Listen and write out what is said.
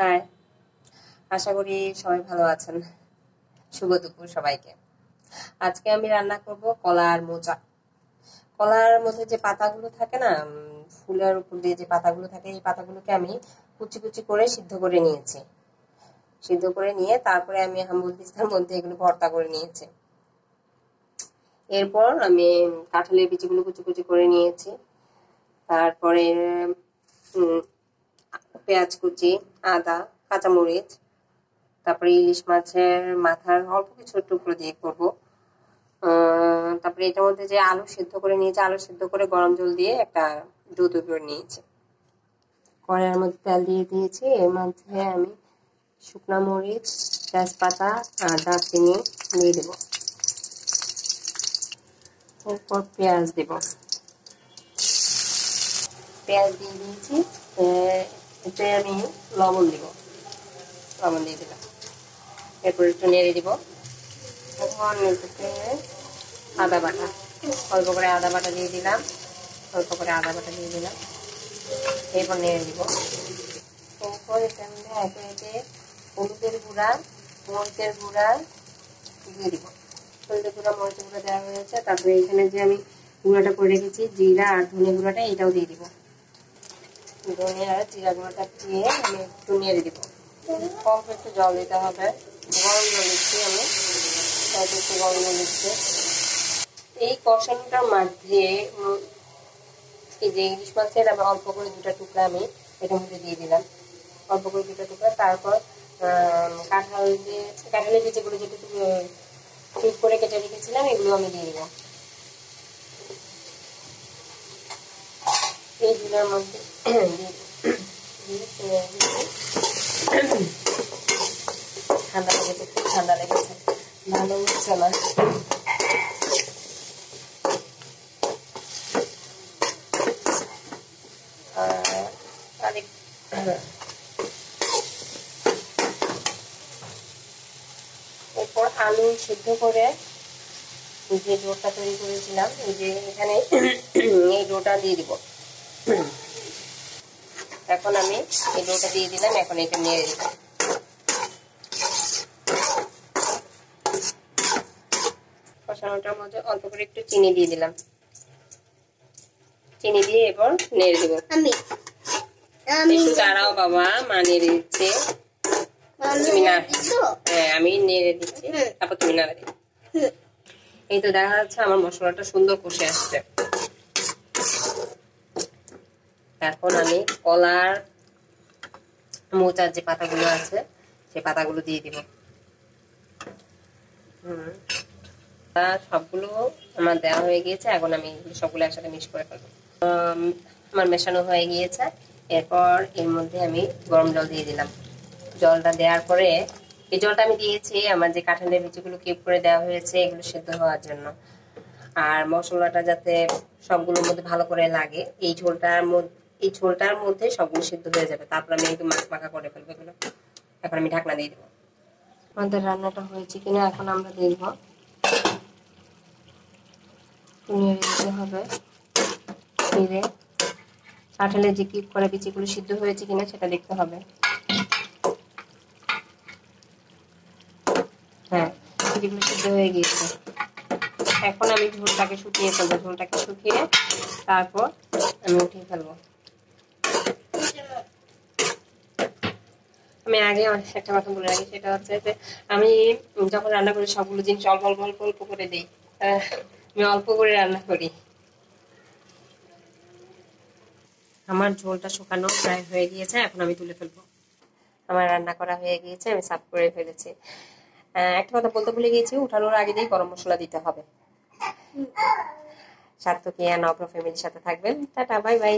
High, আশা করি সবাই ভালো আছেন। শুভ দুপুর সবাইকে। আজকে আমি রান্না করব কলার মোচা। কলার মধ্যে যে পাতাগুলো থাকে না, ফুলের উপর দিয়ে যে পাতাগুলো থাকে, এই পাতাগুলোকে আমি কুচি কুচি করে সিদ্ধ করে নিয়েছি। সিদ্ধ করে নিয়ে তারপরে আমি হাম্বুল দিস্তার মধ্যে এগুলো ভর্তা করে নিয়েছি। এরপর আমি কাঁঠালের বিচিগুলো কুচি কুচি করে নিয়েছি। তারপরে পেঁয়াজ কুচি, আদা, কাঁচামরিচ, তারপরে ইলিশ মাছের মাথার অল্প কিছু টুকরো দিয়ে করবো। তারপরে এটার মধ্যে যে আলু সিদ্ধ করে নিয়েছি, আলু সিদ্ধ করে গরম জল দিয়ে একটা ডো তৈরি করে নিয়েছি। কড়াইয়ের মধ্যে তেল দিয়ে দিয়েছি। এর মধ্যে আমি শুকনো মরিচ, তেজপাতা আর দারচিনি দিয়ে দেবো। এরপর পেঁয়াজ দেব। পেঁয়াজ দিয়ে দিয়েছি। এতে আমি লবণ দিব, লবণ দিয়ে দিলাম। এরপর একটু নেড়ে দিব। তখন এটাতে আদা বাটা, অল্প করে আদা বাটা দিয়ে দিলাম, অল্প করে আদা বাটা দিয়ে দিলাম। এরপর নেড়ে দিব। এরপর এটার মধ্যে একে একে হলুদের গুঁড়া, মরিচের গুঁড়া দিয়ে দিব। হলুদের গুঁড়া, মরিচের গুঁড়া দেওয়া হয়েছে। তারপরে এখানে যে আমি গুঁড়াটা করে রেখেছি, জিরা আর ধনে গুঁড়াটা, এটাও দিয়ে দিব। ধনে আর জিরা গুঁড়াটা দিয়ে আমি একটু নেড়ে দিব। অল্প একটু জল দিতে হবে। গরম জল দিচ্ছি আমি, তারপর একটু গরম জল দিচ্ছি। এই কষানোটার মধ্যে এই যে ইলিশ মাছের আমি অল্প করে দুটা টুকরা আমি এটার মধ্যে দিয়ে দিলাম, অল্প করে দুটা টুকরা। তারপর কাঁঠালের বিচিগুলো যেটা ঠিক করে কেটে রেখেছিলাম, এগুলো আমি দিয়ে দিব। এই ঝুলার মধ্যে ঠান্ডা লেগেছে, খুব ঠান্ডা লেগেছে, ভালো হচ্ছে না। এরপর আলু সিদ্ধ করে যে ডোটা তৈরি করেছিলাম, এই যে এখানে এই ডোটা দিয়ে দিব। এখন আমি এই ডোটা দিয়ে দিলাম। এখন এটা নেড়ে দিব। কষানোটার মধ্যে অল্প করে একটু চিনি দিয়ে দিলাম। চিনি দিয়ে এবার নেড়ে দিব। একটু দাঁড়াও বাবা, মা নেড়ে দিচ্ছে। তুমি না, হ্যাঁ আমি নেড়ে দিচ্ছি, তারপর তুমি নাড়া দিচ্ছি। এই তো দেখা যাচ্ছে আমার মশলাটা সুন্দর কষে আসছে। এখন আমি কলার মোচার যে পাতাগুলো আছে, সেই পাতাগুলো দিয়ে দিব। সবগুলো আমার দেওয়া হয়ে গিয়েছে। এখন আমি সবগুলো একসাথে মিক্স করে ফেলবো। আমার মেশানো হয়ে গিয়েছে। এরপর এর মধ্যে আমি গরম জল দিয়ে দিলাম। জলটা দেওয়ার পরে, এই জলটা আমি দিয়েছি আমার যে কাঁঠালের বিচিগুলো কিউব করে দেওয়া হয়েছে, এগুলো সিদ্ধ হওয়ার জন্য। আর মশলাটা যাতে সবগুলোর মধ্যে ভালো করে লাগে, এই ঝোলটার মধ্যে সবগুলো সিদ্ধ হয়ে যাবে। তারপর আমি একটু মাখা করে ফেলবো এগুলো। এখন আমি ঢাকনা দিয়ে দেবো। আমাদের রান্নাটা হয়েছে কিনা এখন আমরা দেখবো। নেড়ে দিতে হবে। নেড়ে কাঁঠালের যে কিউব করা বিচিগুলো সিদ্ধ হয়েছে কিনা সেটা দেখতে হবে। হ্যাঁ, বিচিগুলো সিদ্ধ হয়ে গিয়েছে। এখন আমি ঝোলটাকে শুকিয়ে ফেলবো। ঝোলটাকে শুকিয়ে তারপর আমি উঠিয়ে ফেলবো। আমি আগে একটা কথা বলে রাখি, সেটা হচ্ছে যে আমি যখন রান্না করি সবগুলো জিনিস অল্প অল্প অল্প অল্প করে দিই। আমি অল্প করে রান্না করি। আমার ঝোলটা শুকানো প্রায় হয়ে গিয়েছে। এখন আমি তুলে ফেলবো। আমার রান্না করা হয়ে গিয়েছে, আমি সার্ভ করে ফেলেছি। একটা কথা বলতে ভুলে গিয়েছি, উঠানোর আগে দিয়ে গরম মশলা দিতে হবে। সার্থকী নগ্র ফ্যামিলির সাথে থাকবেন। Tata, bye bye.